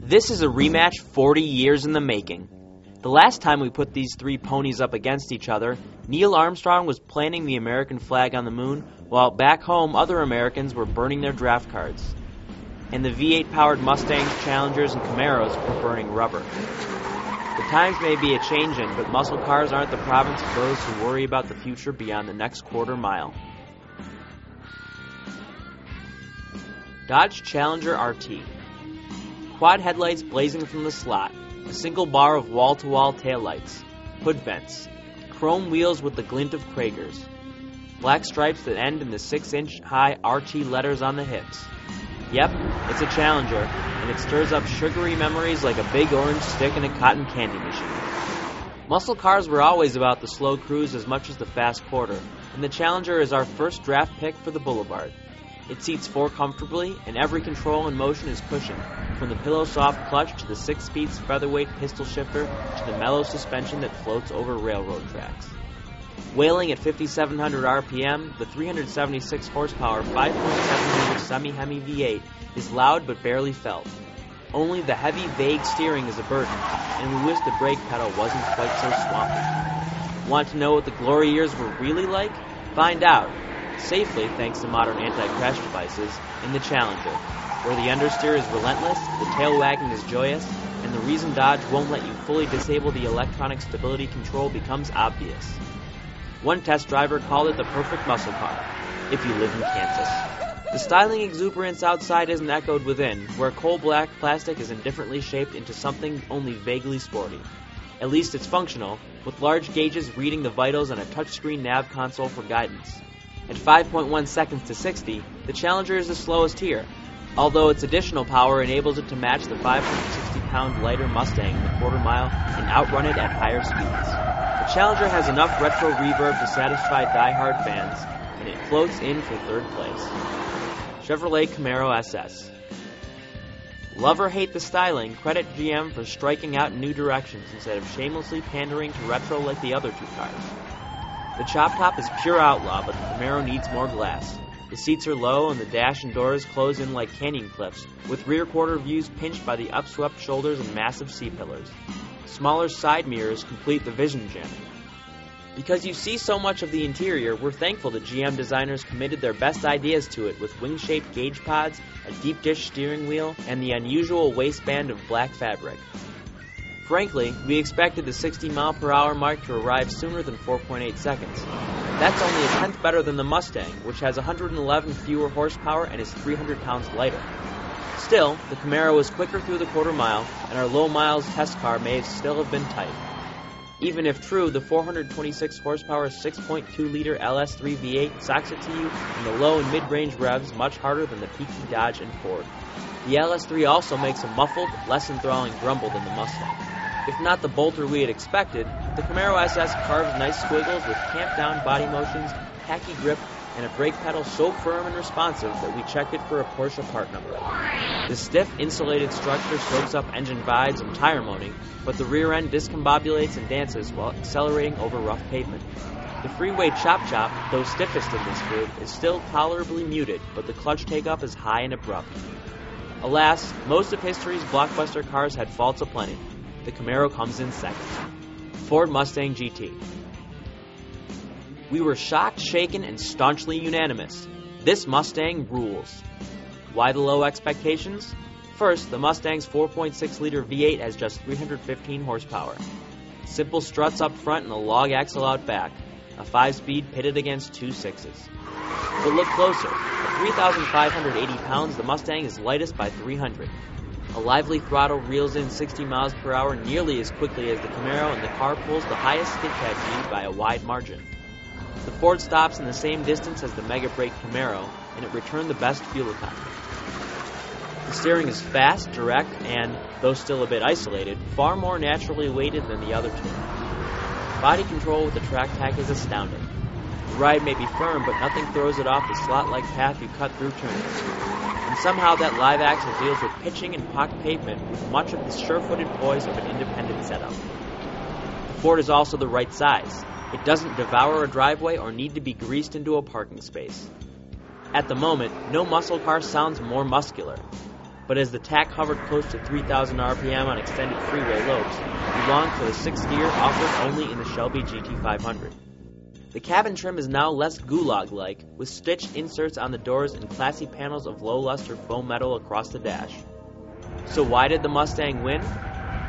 This is a rematch 40 years in the making. The last time we put these three ponies up against each other, Neil Armstrong was planting the American flag on the moon, while back home other Americans were burning their draft cards. And the V8-powered Mustangs, Challengers, and Camaros were burning rubber. The times may be a-changin', but muscle cars aren't the province of those who worry about the future beyond the next quarter mile. Dodge Challenger RT. Quad headlights blazing from the slot, a single bar of wall-to-wall taillights, hood vents, chrome wheels with the glint of Kragers, black stripes that end in the 6-inch high RT letters on the hips. Yep, it's a Challenger, and it stirs up sugary memories like a big orange stick in a cotton candy machine. Muscle cars were always about the slow cruise as much as the fast quarter, and the Challenger is our first draft pick for the Boulevard. It seats four comfortably, and every control and motion is cushioned, from the pillow-soft clutch to the 6-speed featherweight pistol shifter to the mellow suspension that floats over railroad tracks. Wailing at 5,700 RPM, the 376 horsepower 5.7-liter semi-Hemi V8 is loud but barely felt. Only the heavy, vague steering is a burden, and we wish the brake pedal wasn't quite so swampy. Want to know what the glory years were really like? Find out, safely thanks to modern anti-crash devices, in the Challenger, where the understeer is relentless, the tail wagging is joyous, and the reason Dodge won't let you fully disable the electronic stability control becomes obvious. One test driver called it the perfect muscle car, if you live in Kansas. The styling exuberance outside isn't echoed within, where coal-black plastic is indifferently shaped into something only vaguely sporty. At least it's functional, with large gauges reading the vitals and a touchscreen nav console for guidance. At 5.1 seconds to 60, the Challenger is the slowest here, although its additional power enables it to match the 560-pound lighter Mustang in the quarter mile and outrun it at higher speeds. The Challenger has enough retro reverb to satisfy die-hard fans, and it floats in for third place. Chevrolet Camaro SS. Love or hate the styling, credit GM for striking out in new directions instead of shamelessly pandering to retro like the other two cars. The chop top is pure outlaw, but the Camaro needs more glass. The seats are low and the dash and doors close in like canyon cliffs, with rear quarter views pinched by the upswept shoulders and massive C-pillars. Smaller side mirrors complete the vision jamming. Because you see so much of the interior, we're thankful that GM designers committed their best ideas to it with wing-shaped gauge pods, a deep dish steering wheel, and the unusual waistband of black fabric. Frankly, we expected the 60-mile-per-hour mark to arrive sooner than 4.8 seconds. That's only a tenth better than the Mustang, which has 111 fewer horsepower and is 300 pounds lighter. Still, the Camaro was quicker through the quarter mile, and our low-miles test car may still have been tight. Even if true, the 426 horsepower 6.2-liter LS3 V8 socks it to you in the low and mid-range revs much harder than the peaky Dodge and Ford. The LS3 also makes a muffled, less enthralling grumble than the Mustang. If not the bolter we had expected, the Camaro SS carves nice squiggles with camped-down body motions, tacky grip, and a brake pedal so firm and responsive that we checked it for a Porsche part number. The stiff, insulated structure soaks up engine vibes and tire moaning, but the rear end discombobulates and dances while accelerating over rough pavement. The freeway chop-chop, though stiffest in this group, is still tolerably muted, but the clutch take-up is high and abrupt. Alas, most of history's blockbuster cars had faults aplenty. The Camaro comes in second. Ford Mustang GT. We were shocked, shaken, and staunchly unanimous. This Mustang rules. Why the low expectations? First, the Mustang's 4.6-liter V8 has just 315 horsepower. Simple struts up front and a log axle out back. A 5-speed pitted against two 6s. But look closer. At 3,580 pounds, the Mustang is lightest by 300. A lively throttle reels in 60 miles per hour nearly as quickly as the Camaro, and the car pulls the highest skid pad speed by a wide margin. The Ford stops in the same distance as the Mega Brake Camaro, and it returned the best fuel economy. The steering is fast, direct, and, though still a bit isolated, far more naturally weighted than the other two. Body control with the track pack is astounding. The ride may be firm, but nothing throws it off the slot-like path you cut through turns. And somehow that live axle deals with pitching and pocked pavement with much of the sure-footed poise of an independent setup. The Ford is also the right size. It doesn't devour a driveway or need to be greased into a parking space. At the moment, no muscle car sounds more muscular. but as the TAC hovered close to 3,000 RPM on extended freeway lopes, he longed for the sixth gear offered only in the Shelby GT500. The cabin trim is now less gulag-like, with stitched inserts on the doors and classy panels of low-luster foam metal across the dash. So why did the Mustang win?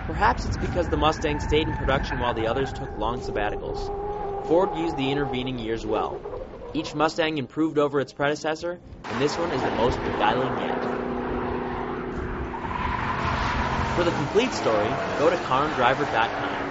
Perhaps it's because the Mustang stayed in production while the others took long sabbaticals. Ford used the intervening years well. Each Mustang improved over its predecessor, and this one is the most beguiling yet. For the complete story, go to carandriver.com.